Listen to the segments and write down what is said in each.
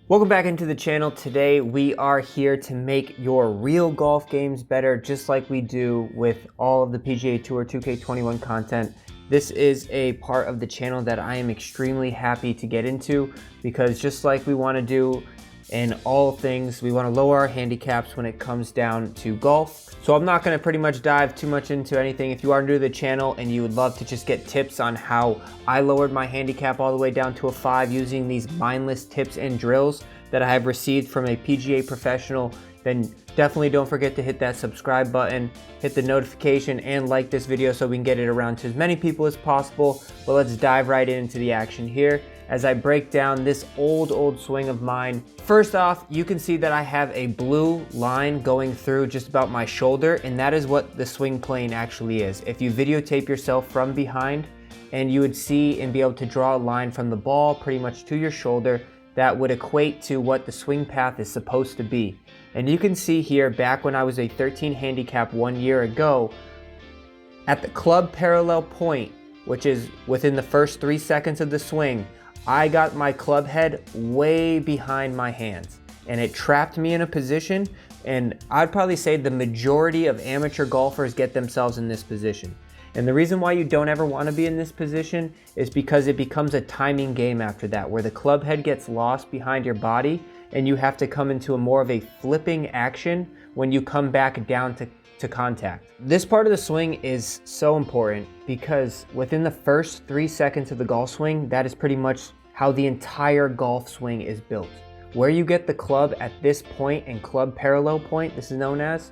Welcome back into the channel. Today we are here to make your real golf games better, just like we do with all of the PGA Tour 2K21 content. This is a part of the channel that I am extremely happy to get into because just like we want to do in all things, we want to lower our handicaps when it comes down to golf. So I'm not going to pretty much dive too much into anything. If you are new to the channel and you would love to just get tips on how I lowered my handicap all the way down to a 5 using these mindless tips and drills that I have received from a PGA professional, then definitely don't forget to hit that subscribe button, hit the notification, and like this video so we can get it around to as many people as possible. But let's dive right into the action here as I break down this old swing of mine. First off, you can see that I have a blue line going through just about my shoulder, and that is what the swing plane actually is. If you videotape yourself from behind, and you would see and be able to draw a line from the ball pretty much to your shoulder, that would equate to what the swing path is supposed to be. And you can see here, back when I was a 13 handicap 1 year ago, at the club parallel point, which is within the first 3 seconds of the swing, I got my club head way behind my hands, and it trapped me in a position, and I'd probably say the majority of amateur golfers get themselves in this position. And the reason why you don't ever want to be in this position is because it becomes a timing game after that, where the club head gets lost behind your body and you have to come into a more of a flipping action when you come back down to contact. This part of the swing is so important because within the first 3 seconds of the golf swing, that is pretty much how the entire golf swing is built. Where you get the club at this point and club parallel point, this is known as,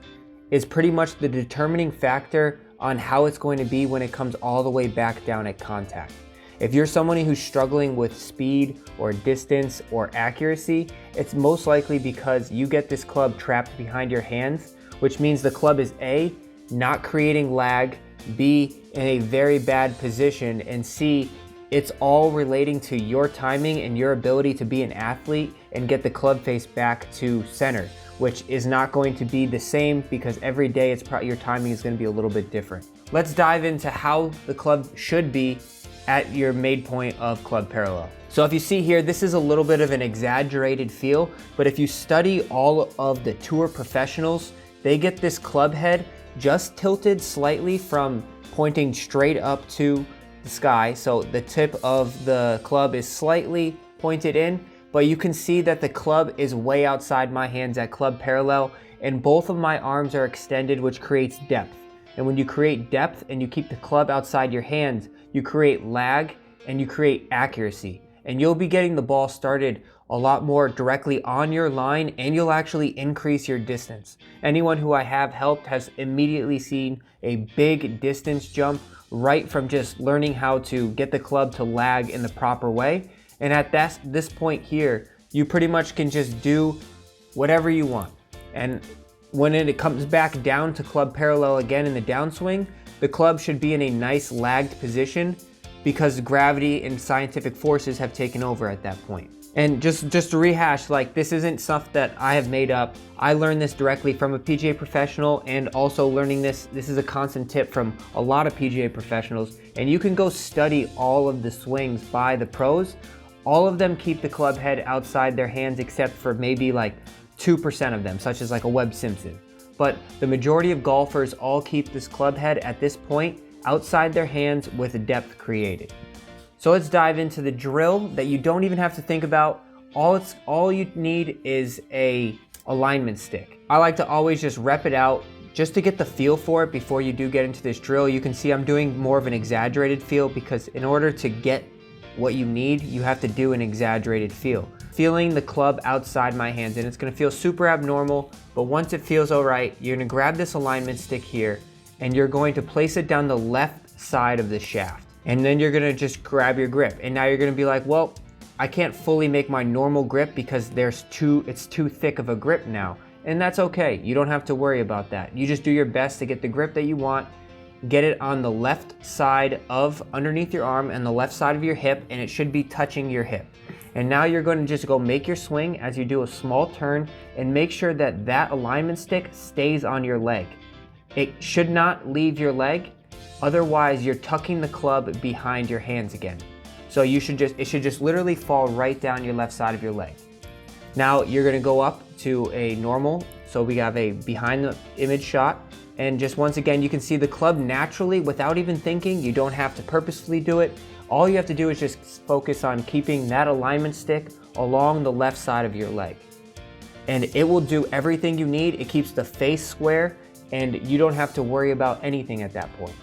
is pretty much the determining factor on how it's going to be when it comes all the way back down at contact. If you're somebody who's struggling with speed or distance or accuracy, it's most likely because you get this club trapped behind your hands, which means the club is A, not creating lag, B, in a very bad position, and C, it's all relating to your timing and your ability to be an athlete and get the club face back to center, which is not going to be the same because every day your timing is going to be a little bit different. Let's dive into how the club should be at your made point of club parallel. So if you see here, this is a little bit of an exaggerated feel, but if you study all of the tour professionals, they get this club head just tilted slightly from pointing straight up to the sky. So the tip of the club is slightly pointed in, but you can see that the club is way outside my hands at club parallel, and both of my arms are extended, which creates depth. And when you create depth and you keep the club outside your hands, you create lag and you create accuracy. And you'll be getting the ball started a lot more directly on your line, and you'll actually increase your distance. Anyone who I have helped has immediately seen a big distance jump right from just learning how to get the club to lag in the proper way. And at this point here, you pretty much can just do whatever you want. And when it comes back down to club parallel again in the downswing, the club should be in a nice lagged position because gravity and scientific forces have taken over at that point. And just to rehash, like, this isn't stuff that I have made up. I learned this directly from a PGA professional, and also learning this is a constant tip from a lot of PGA professionals. And you can go study all of the swings by the pros. All of them keep the club head outside their hands except for maybe like 2% of them, such as like a Webb Simpson. But the majority of golfers all keep this club head at this point outside their hands with a depth created. So let's dive into the drill that you don't even have to think about. All you need is a alignment stick. I like to always just rep it out just to get the feel for it before you do get into this drill. You can see I'm doing more of an exaggerated feel because in order to get what you need, you have to do an exaggerated feel. Feeling the club outside my hands, and it's gonna feel super abnormal, but once it feels all right, you're gonna grab this alignment stick here and you're going to place it down the left side of the shaft. And then you're gonna just grab your grip. And now you're gonna be like, well, I can't fully make my normal grip because it's too thick of a grip now. And that's okay, you don't have to worry about that. You just do your best to get the grip that you want, get it on the left side of underneath your arm and the left side of your hip, and it should be touching your hip. And now you're going to just go make your swing as you do a small turn and make sure that that alignment stick stays on your leg. It should not leave your leg, otherwise you're tucking the club behind your hands again. So it should just literally fall right down your left side of your leg. Now you're gonna go up to a normal, so we have a behind the image shot, and just once again, you can see the club naturally without even thinking. You don't have to purposefully do it. All you have to do is just focus on keeping that alignment stick along the left side of your leg. And it will do everything you need. It keeps the face square, and you don't have to worry about anything at that point.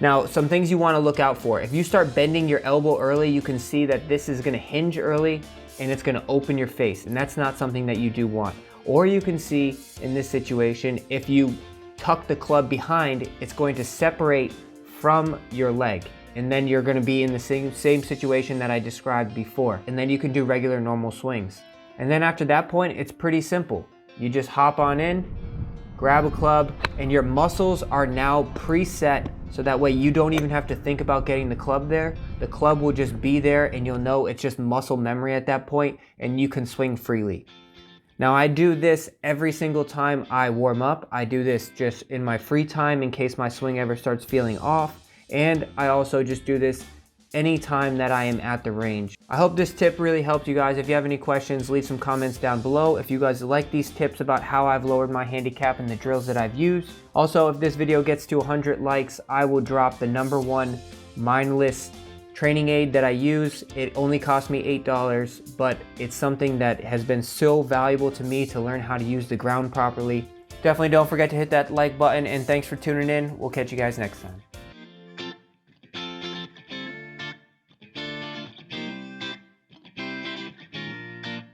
Now, some things you want to look out for. If you start bending your elbow early, you can see that this is going to hinge early and it's going to open your face, and that's not something that you do want. Or you can see in this situation, if you tuck the club behind, it's going to separate from your leg, and then you're going to be in the same situation that I described before, and then you can do regular normal swings. And then after that point, it's pretty simple. You just hop on in, grab a club, and your muscles are now preset, so that way you don't even have to think about getting the club there. The club will just be there, and you'll know it's just muscle memory at that point, and you can swing freely. Now, I do this every single time I warm up. I do this just in my free time in case my swing ever starts feeling off, and I also just do this anytime that I am at the range. I hope this tip really helped you guys. If you have any questions, leave some comments down below. If you guys like these tips about how I've lowered my handicap and the drills that I've used. Also, if this video gets to 100 likes, I will drop the #1 mindless training aid that I use. It only cost me $8, but it's something that has been so valuable to me to learn how to use the ground properly. Definitely don't forget to hit that like button, and thanks for tuning in. We'll catch you guys next time.